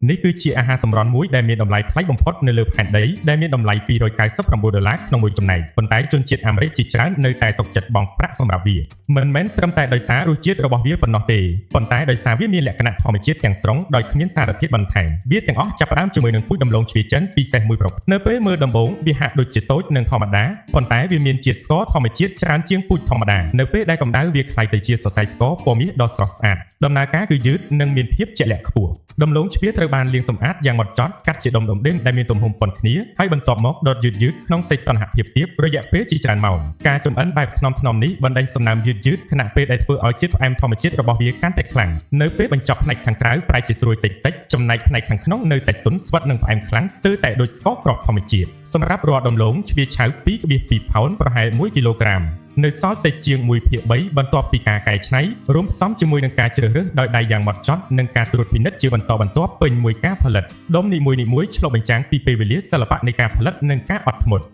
នេះគឺជាអាហារសម្រន់មួយដែលមានតម្លៃថ្លៃបំផុតនៅលើផែនដីដែលមានតម្លៃ$299ក្នុងមួយចំណែកប៉ុន្តែជនជាតិអាមេរិកជាច្រើននៅតែសុខចិត្តបង់ប្រាក់សម្រាប់វាមិនមែនត្រឹមតែដោយសាររសជាតិរបស់វាប៉ុណ្ណោះទេប៉ុន្តែដោយសារវាមានលក្ខណៈធម្មជាតិទាំងស្រុងដោយគ្មានសារធាតុបន្ថែមវាទាំងអស់ចាប់ផ្ដើមជាមួយនឹងពូជដំឡូងជ្វាចិនពិសេសមួយប្រភេទនៅពេលមើលដំបូងវាហាក់ដូចជាតូចនិងធម្មតាប៉ុន្តែវាមានជាតិស្ករធម្មជាតិច្រើនជាងពូជធម្មតានៅពេលដែលកម្ដៅវាក្លាយទៅជាសរសៃស្ករពណ៌មាសដ៏ស្រស់ស្អាតដំណើរការគឺយឺតនិងមានភាពជាក់លាក់ខ្ពស់ដំឡូងជ្វាត្រូវបានលាងសម្អាតយ៉ាងហ្មត់ចត់កាត់ជាដុំៗដេងដែលមានទំហំប៉ុនគ្នាហើយបន្ទាប់មកដុតយឺតៗក្នុងសេចតុណ្ហភាពទាបរយៈពេលជាច្រើនម៉ោងការចម្អិនបែបថ្នមៗនេះបណ្ដេញសំណើមយឺតៗខណៈពេលដែលធ្វើឲ្យជាតិផ្អែមធម្មជាតិរបស់វាកាន់តែខ្លាំងនៅពេលបញ្ចប់ផ្នែកខាងក្រៅប្រែជាស្រួយតិចៗចំណែកផ្នែកខាងក្នុងនៅតែទន់ស្វិតនិងផ្អែមខ្លាំងស្ទើរតែដូចស្ករគ្រាប់ធម្មជាតិសម្រាប់រាល់ដំឡូងជ្វាឆៅ 2.2 ផោនប្រហែល 1 គីឡូក្រាមនៅសល់តិចជាង 1/3 បន្ទាប់ពីការកែច្នៃរួមផ្សំជាមួយនឹងការជ្រើសរើសដោយដៃយ៉ាងហ្មត់ចត់និងការត្រួតពិនិត្យជាបន្តបន្ទាប់ពេញមួយការផលិតដុំនីមួយៗឆ្លុះបញ្ចាំងពីពេលវេលាសិល្បៈនៃការផលិតនិងការអត់ធ្មត់